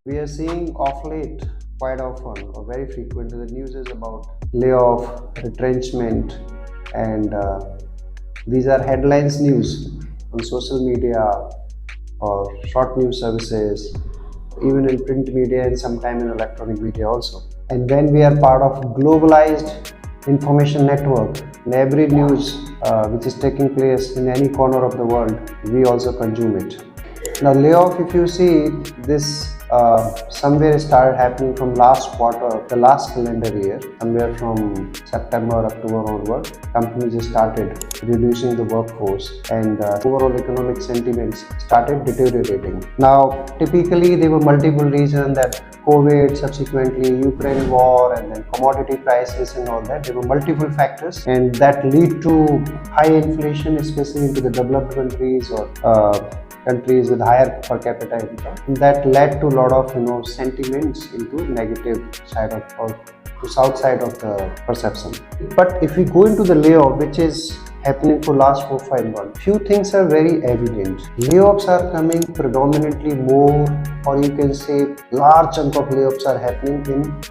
We are seeing off late, quite often or very frequently, the news is about layoff, retrenchment, and these are headlines news on social media or short news services, even in print media and sometime in electronic media also. And when we are part of globalized information network, in every news which is taking place in any corner of the world, we also consume it. Now, layoff, if you see, this somewhere started happening from last quarter, the last calendar year, somewhere from September, October onward. Companies started reducing the workforce and overall economic sentiments started deteriorating. Now, typically there were multiple reasons that COVID, subsequently Ukraine war, and then commodity prices and all that. There were multiple factors, and that lead to high inflation, especially into the developed countries or countries with higher per capita income. And that led to a lot of sentiments into negative side of or to south side of the perception. But if we go into the layoff, which is happening for last 4-5 months, few things are very evident. Layoffs are coming predominantly more, or you can say large chunk of layoffs are happening in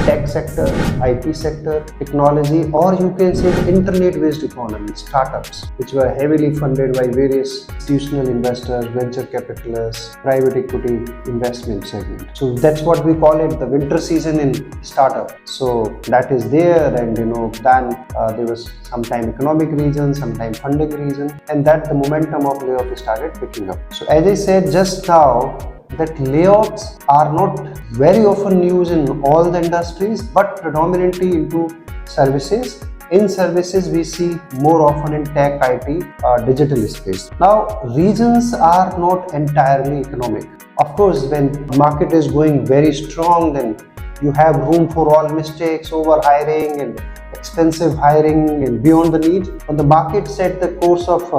tech sector, IT sector, technology, or you can say the internet-based economy, startups, which were heavily funded by various institutional investors, venture capitalists, private equity investment segment. So that's what we call it, the winter season in startup. So that is there, and then there was sometime economic reason, sometime funding reason, and that the momentum of layoff started picking up. So as I said just now, that layoffs are not very often used in all the industries, but predominantly into services. In services, we see more often in tech, IT, digital space. Now, reasons are not entirely economic. Of course, when market is going very strong, then you have room for all mistakes, over hiring and expensive hiring and beyond the need. When the market set the course of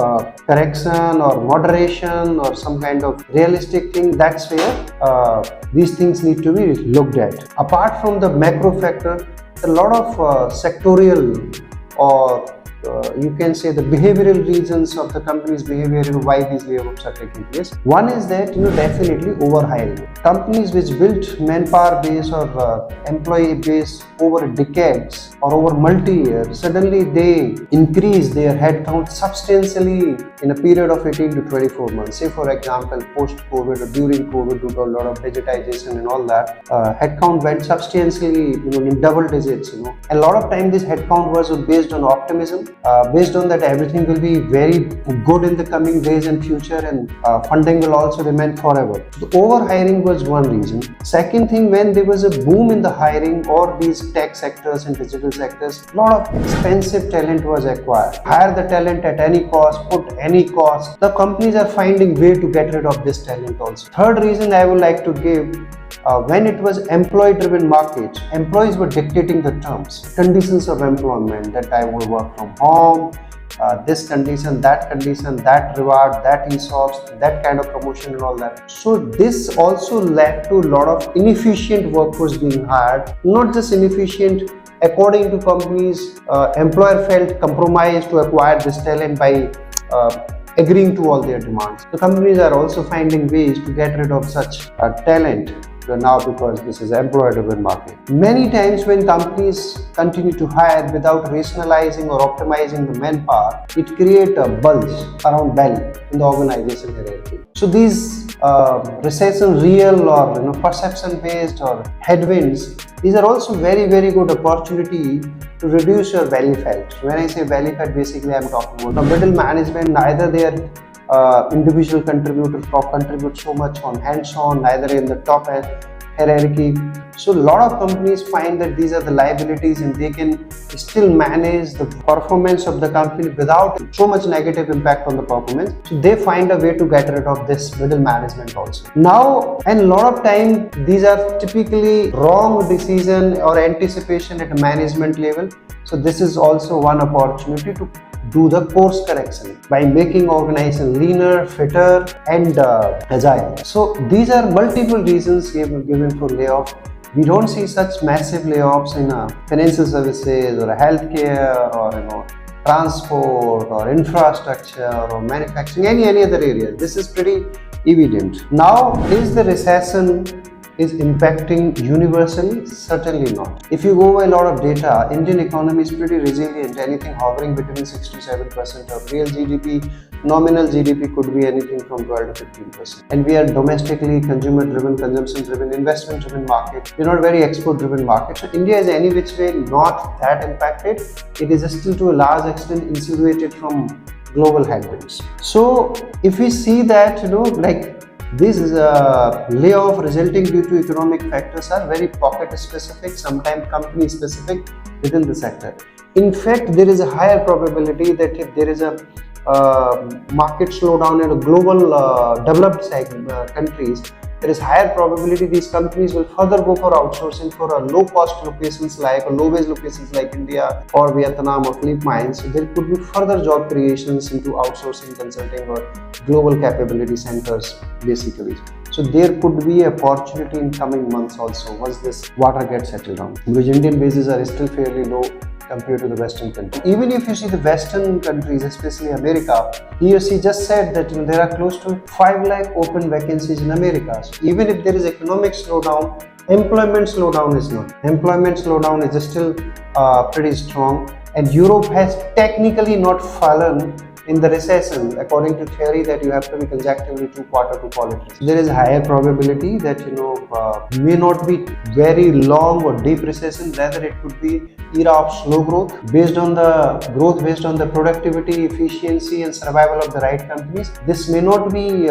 correction or moderation or some kind of realistic thing, that's where these things need to be looked at. Apart from the macro factor, a lot of sectorial or you can say the behavioral reasons of the company's behavior, why these layoffs are taking place. One is that definitely overhiring. Companies which built manpower base or employee base over decades or over multi-years, suddenly they increase their headcount substantially in a period of 18 to 24 months. Say for example, post-COVID or during COVID, due to a lot of digitization and all that, headcount went substantially in double digits. A lot of time this headcount was based on optimism. Based on that, everything will be very good in the coming days and future, and funding will also remain forever. The overhiring was one reason. Second thing, when there was a boom in the hiring or these tech sectors and digital sectors, a lot of expensive talent was acquired. Hire the talent at any cost, put any cost. The companies are finding way to get rid of this talent also. Third reason I would like to give, when it was employee-driven markets, employees were dictating the terms, conditions of employment, that I will work from home, this condition, that reward, that ESOPs, that kind of promotion and all that. So this also led to a lot of inefficient workforce being hired, not just inefficient. According to companies, employer felt compromised to acquire this talent by agreeing to all their demands. The companies are also finding ways to get rid of such talent now, because this is employer-driven market. Many times when companies continue to hire without rationalizing or optimizing the manpower, it creates a bulge around belly in the organization hierarchy. So these recession real or perception-based or headwinds, these are also very, very good opportunity to reduce your belly fat. When I say belly fat, basically I'm talking about the middle management. Neither they are individual contributors contribute so much on hands-on, neither in the top hierarchy. So a lot of companies find that these are the liabilities, and they can still manage the performance of the company without so much negative impact on the performance. So they find a way to get rid of this middle management also. Now, and a lot of time, these are typically wrong decision or anticipation at a management level. So this is also one opportunity to do the course correction by making organization leaner, fitter, and agile. So these are multiple reasons given for layoff. We don't see such massive layoffs in financial services or healthcare or transport or infrastructure or manufacturing, any other area. This is pretty evident. Now, is the recession is impacting universally? Certainly not. If you go by a lot of data, Indian economy is pretty resilient, anything hovering between 6 to 7% of real GDP. Nominal GDP could be anything from 12 to 15%. And we are domestically consumer-driven, consumption-driven, investment-driven market. We're not very export-driven market. So India is any which way not that impacted. It is still to a large extent insulated from global headwinds. So if we see that, these layoff resulting due to economic factors are very pocket specific, sometimes company specific within the sector. In fact, there is a higher probability that if there is a market slowdown in a global developed countries, there is higher probability these companies will further go for outsourcing for a low cost locations like low wage locations like India or Vietnam or Philippines. So there could be further job creations into outsourcing, consulting or global capability centers basically. So there could be opportunity in coming months also once this water gets settled down, because Indian wages are still fairly low compared to the Western countries. Even if you see the Western countries, especially America, he or she just said that there are close to 5 lakh open vacancies in America. So even if there is economic slowdown, employment slowdown is not. Employment slowdown is still pretty strong, and Europe has technically not fallen in the recession according to theory that you have to be consecutively 2 quarters to call it recession. There is a higher probability that may not be very long or deep recession, rather it could be era of slow growth based on the productivity, efficiency and survival of the right companies. This may not be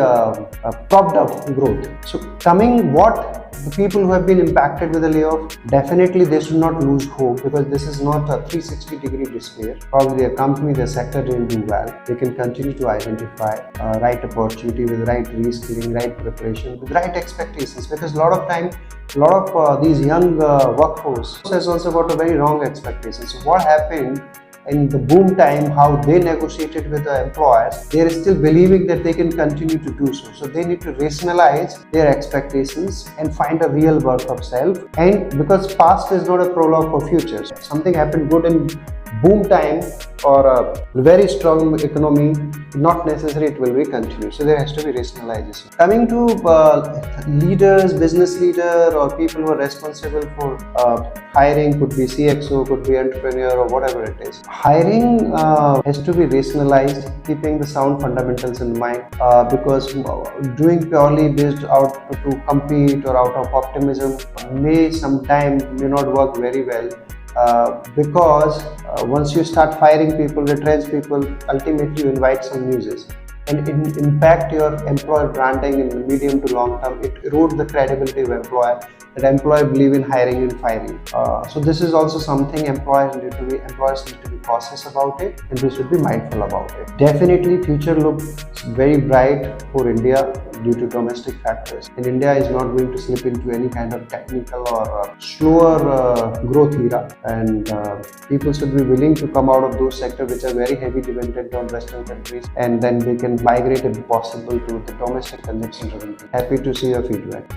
propped up growth. So coming what the people who have been impacted with the layoff, definitely they should not lose hope, because this is not a 360-degree despair. Probably a company, the sector didn't do well. They can continue to identify right opportunity with right reskilling, right preparation, with right expectations, because a lot of these young workforce has also got a very wrong expectation. So what happened in the boom time, how they negotiated with the employers, they are still believing that they can continue to do so. So they need to rationalize their expectations and find a real worth of self. And because past is not a prologue for future. If something happened good in boom time or a very strong economy, not necessary it will be continued. So there has to be rationalization. Coming to leaders, business leader or people who are responsible for hiring, could be CXO, could be entrepreneur or whatever it is. Hiring has to be rationalized, keeping the sound fundamentals in mind, because doing purely based out to compete or out of optimism may not work very well. Because once you start firing people, retrench people, ultimately you invite some news and it impact your employer branding in the medium to long term. It erodes the credibility of employer, that employer believe in hiring and firing. So this is also something employers need to be cautious about it, and they should be mindful about it. Definitely future looks very bright for India due to domestic factors, and India is not going to slip into any kind of technical or slower growth era, and people should be willing to come out of those sectors which are very heavy dependent on Western countries, and then they can migrate if possible to the domestic consumption driven. Happy to see your feedback.